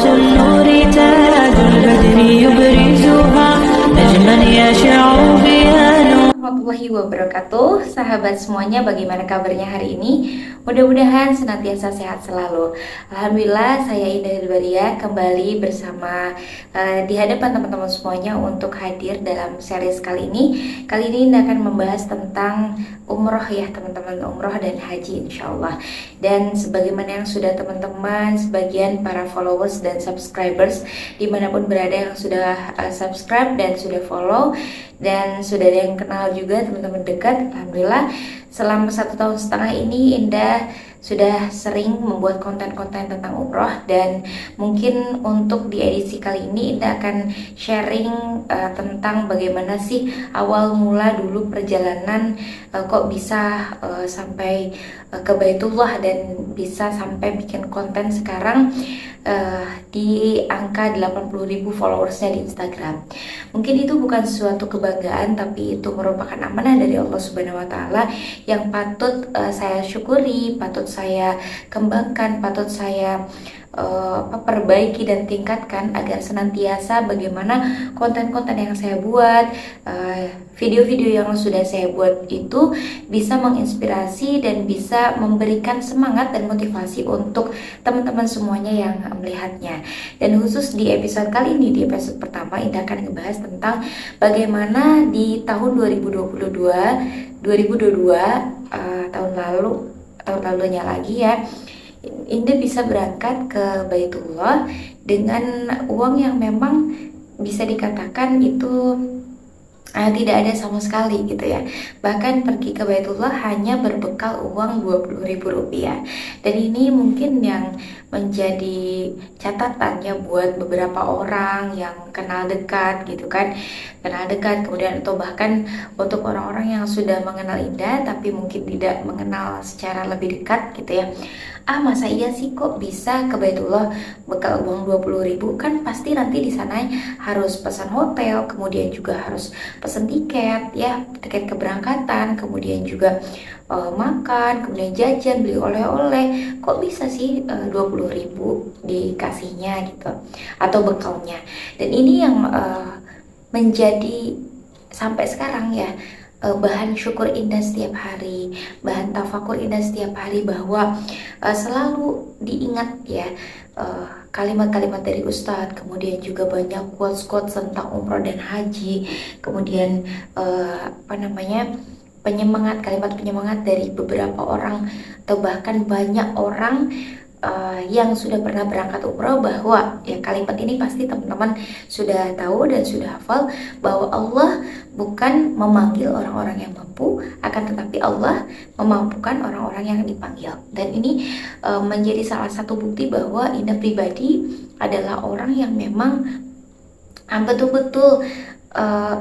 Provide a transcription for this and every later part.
شعلة النور تاج البدر يبرزها نجما يشع بها نور. Warahmatullahi wabarakatuh. Sahabat semuanya, bagaimana kabarnya hari ini? Mudah-mudahan senantiasa sehat selalu. Alhamdulillah, saya Indah Hilbaria kembali bersama di hadapan teman-teman semuanya untuk hadir dalam series kali ini. Kali ini Indah akan membahas tentang umroh ya teman-teman, umroh dan haji insya Allah. Dan sebagaimana yang sudah teman-teman, sebagian para followers dan subscribers dimanapun berada yang sudah subscribe dan sudah follow, dan sudah ada yang kenal juga teman-teman dekat. Alhamdulillah selama 1,5 tahun ini Indah sudah sering membuat konten-konten tentang umroh, dan mungkin untuk di edisi kali ini Indah akan sharing tentang bagaimana sih awal mula dulu perjalanan kok bisa sampai ke Baitullah dan bisa sampai bikin konten sekarang di angka 80.000 followersnya di Instagram. Mungkin itu bukan suatu kebanggaan, tapi itu merupakan amanah dari Allah Subhanahu wa Ta'ala yang patut saya syukuri, patut saya kembangkan, patut saya perbaiki dan tingkatkan agar senantiasa bagaimana konten-konten yang saya buat, video-video yang sudah saya buat itu bisa menginspirasi dan bisa memberikan semangat dan motivasi untuk teman-teman semuanya yang melihatnya. Dan khusus di episode kali ini, di episode pertama, Indah akan ngebahas tentang bagaimana di tahun 2022 tahun lalunya lagi ya, Indah bisa berangkat ke Baitullah dengan uang yang memang bisa dikatakan itu tidak ada sama sekali gitu ya. Bahkan pergi ke Baitullah hanya berbekal uang Rp20.000. Dan ini mungkin yang menjadi catatannya buat beberapa orang yang kenal dekat gitu kan, kenal dekat, kemudian atau bahkan untuk orang-orang yang sudah mengenal Indah tapi mungkin tidak mengenal secara lebih dekat gitu ya. Masa iya sih kok bisa ke Baitullah bekal uang 20.000? Kan pasti nanti di sana harus pesan hotel, kemudian juga harus pesan tiket ya, tiket keberangkatan, kemudian juga makan, kemudian jajan, beli oleh-oleh. Kok bisa sih 20.000 dikasihnya gitu, atau bekalnya? Dan ini yang menjadi sampai sekarang ya bahan syukur Indah setiap hari, bahan tafakur Indah setiap hari, bahwa selalu diingat ya kalimat-kalimat dari Ustadz, kemudian juga banyak quotes-quotes tentang umroh dan haji, kemudian penyemangat, kalimat penyemangat dari beberapa orang atau bahkan banyak orang yang sudah pernah berangkat umroh, bahwa ya kalimat ini pasti teman-teman sudah tahu dan sudah hafal, bahwa Allah bukan memanggil orang-orang yang mampu, akan tetapi Allah memampukan orang-orang yang dipanggil. Dan ini menjadi salah satu bukti bahwa Indah pribadi adalah orang yang memang betul-betul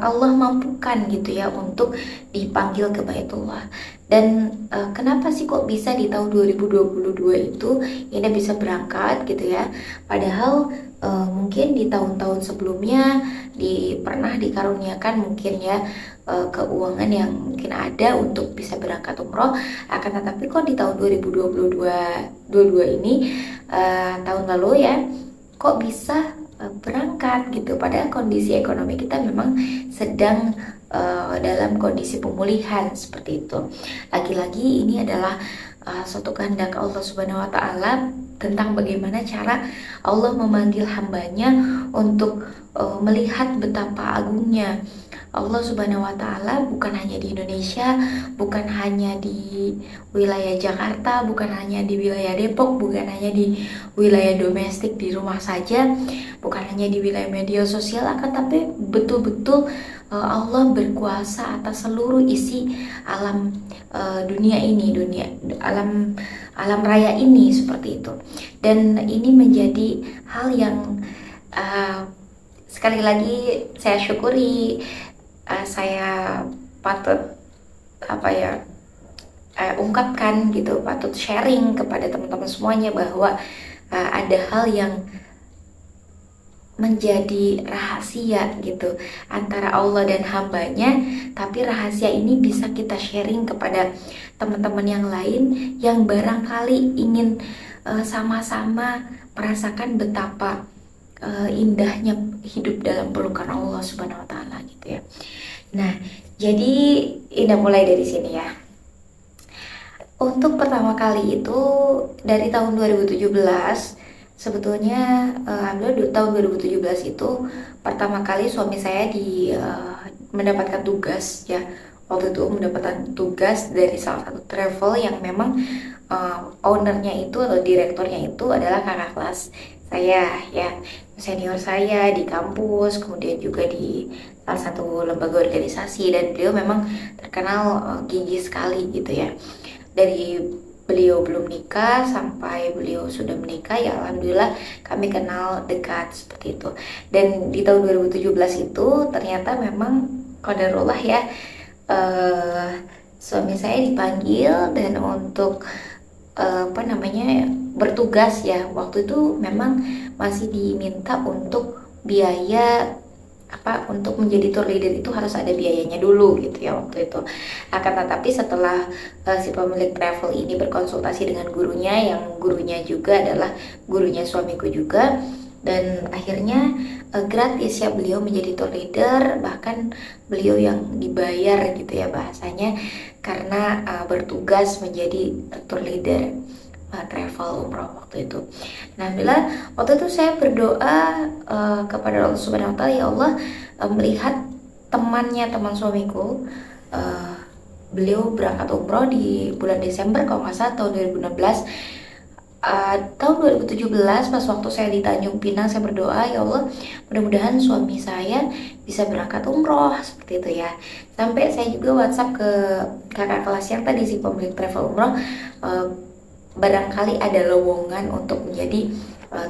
Allah mampukan gitu ya untuk dipanggil ke Baitullah. Dan kenapa sih kok bisa di tahun 2022 itu Indah bisa berangkat gitu ya, padahal mungkin di tahun-tahun sebelumnya pernah dikaruniakan mungkin ya keuangan yang mungkin ada untuk bisa berangkat umroh, akan tetapi kok di tahun 2022 ini tahun lalu ya, kok bisa berangkat gitu, padahal kondisi ekonomi kita memang sedang dalam kondisi pemulihan seperti itu. Lagi-lagi ini adalah suatu kehendak Allah Subhanahu wa Ta'ala tentang bagaimana cara Allah memanggil hambanya untuk melihat betapa agungnya Allah Subhanahu wa Ta'ala, bukan hanya di Indonesia, bukan hanya di wilayah Jakarta, bukan hanya di wilayah Depok, bukan hanya di wilayah domestik di rumah saja, bukan hanya di wilayah media sosial, akan tapi betul-betul Allah berkuasa atas seluruh isi alam dunia ini, alam raya ini, seperti itu. Dan ini menjadi hal yang sekali lagi saya syukuri, saya patut ungkapkan gitu, patut sharing kepada teman-teman semuanya bahwa ada hal yang menjadi rahasia gitu antara Allah dan hambanya, tapi rahasia ini bisa kita sharing kepada teman-teman yang lain yang barangkali ingin sama-sama merasakan betapa indahnya hidup dalam pelukan Allah Subhanahu wa taala gitu ya. Nah, jadi ini mulai dari sini ya. Untuk pertama kali itu dari tahun 2017, sebetulnya alhamdulillah tahun 2017 itu pertama kali suami saya mendapatkan tugas ya. Waktu itu mendapatkan tugas dari salah satu travel yang memang ownernya itu atau direkturnya itu adalah kakak kelas saya ya, senior saya di kampus, kemudian juga di salah satu lembaga organisasi, dan beliau memang terkenal gigih sekali gitu ya. Dari beliau belum nikah sampai beliau sudah menikah ya alhamdulillah kami kenal dekat seperti itu. Dan di tahun 2017 itu ternyata memang qadarullah ya, suami saya dipanggil dan untuk bertugas ya. Waktu itu memang masih diminta untuk biaya untuk menjadi tour leader itu harus ada biayanya dulu gitu ya waktu itu. Akan tetapi setelah si pemilik travel ini berkonsultasi dengan gurunya, yang gurunya juga adalah gurunya suamiku juga, dan akhirnya gratis ya beliau menjadi tour leader, bahkan beliau yang dibayar gitu ya bahasanya, karena bertugas menjadi tour leader travel umroh waktu itu. Nah, bila waktu itu saya berdoa kepada Allah Subhanahu wa taala, ya Allah, melihat teman suamiku, beliau berangkat umroh di bulan Desember kalau nggak salah tahun 2016. Tahun 2017 pas waktu saya di Tanjung Pinang, saya berdoa, ya Allah, mudah-mudahan suami saya bisa berangkat umroh seperti itu ya. Sampai saya juga WhatsApp ke kakak kelas yang tadi si pemilik travel umroh, barangkali ada lowongan untuk menjadi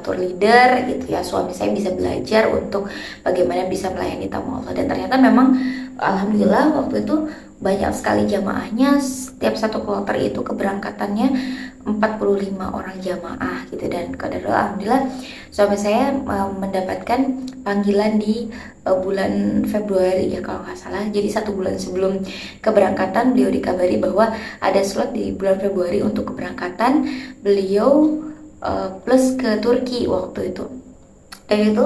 tour leader gitu ya, suami saya bisa belajar untuk bagaimana bisa melayani tamu Allah. Dan ternyata memang alhamdulillah waktu itu banyak sekali jamaahnya. Setiap satu kloter itu keberangkatannya 45 orang jamaah gitu, dan alhamdulillah suami saya mendapatkan panggilan di bulan Februari ya kalau nggak salah. Jadi 1 bulan sebelum keberangkatan beliau dikabari bahwa ada slot di bulan Februari untuk keberangkatan beliau plus ke Turki waktu itu. Dan itu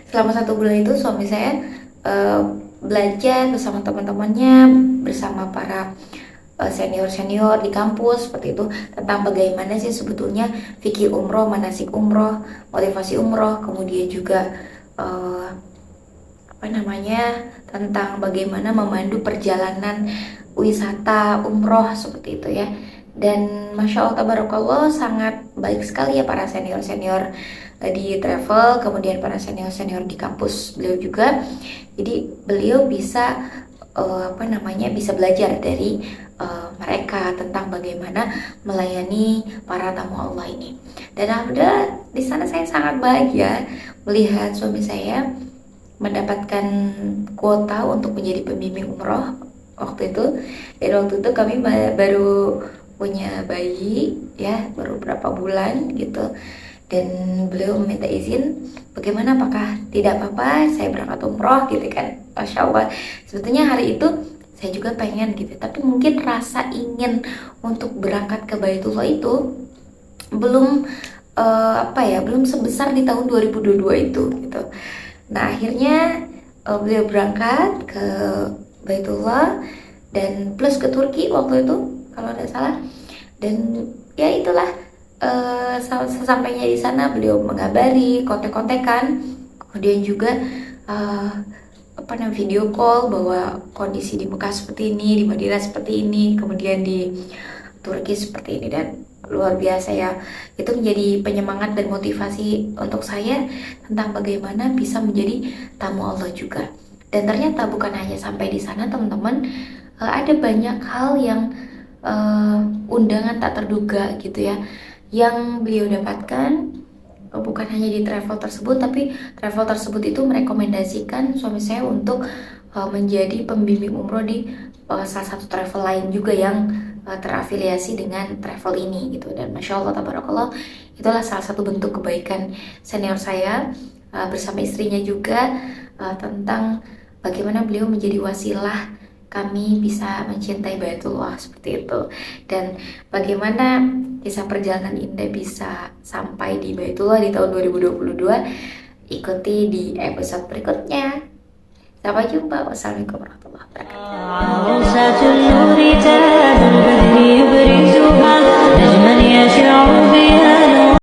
selama 1 bulan itu suami saya belajar bersama teman-temannya, bersama para senior-senior di kampus seperti itu, tentang bagaimana sih sebetulnya fikih umroh, manasik umroh, motivasi umroh, kemudian juga tentang bagaimana memandu perjalanan wisata umroh seperti itu ya. Dan Masya Allah tabarakallah, sangat baik sekali ya para senior-senior di travel, kemudian para senior-senior di kampus beliau juga. Jadi beliau bisa bisa belajar dari mereka tentang bagaimana melayani para tamu Allah ini. Dan alhamdulillah di sana saya sangat bahagia melihat suami saya mendapatkan kuota untuk menjadi pembimbing umroh waktu itu. Dan waktu itu kami baru punya bayi ya, baru berapa bulan gitu. Dan beliau meminta izin, bagaimana, apakah tidak apa-apa saya berangkat umroh gitu kan. Masya Allah, sebetulnya hari itu saya juga pengen gitu, tapi mungkin rasa ingin untuk berangkat ke Baitullah itu belum belum sebesar di tahun 2022 itu gitu. Nah akhirnya beliau berangkat ke Baitullah dan plus ke Turki waktu itu kalau tidak salah. Dan ya itulah, sesampainya di sana beliau mengabari, kontek-kontekan, kemudian juga video call bahwa kondisi di Mekah seperti ini, di Madinah seperti ini, kemudian di Turki seperti ini. Dan luar biasa ya, itu menjadi penyemangat dan motivasi untuk saya tentang bagaimana bisa menjadi tamu Allah juga. Dan ternyata bukan hanya sampai di sana teman-teman, ada banyak hal yang undangan tak terduga gitu ya yang beliau dapatkan. Bukan hanya di travel tersebut, tapi travel tersebut itu merekomendasikan suami saya untuk menjadi pembimbing umroh di salah satu travel lain juga yang terafiliasi dengan travel ini gitu. Dan Masya Allah tabarakallah, itulah salah satu bentuk kebaikan senior saya bersama istrinya juga, tentang bagaimana beliau menjadi wasilah kami bisa mencintai Baitullah seperti itu. Dan bagaimana kisah perjalanan Indah bisa sampai di Baitullah di tahun 2022, ikuti di episode berikutnya. Sampai jumpa. Wassalamualaikum warahmatullahi wabarakatuh.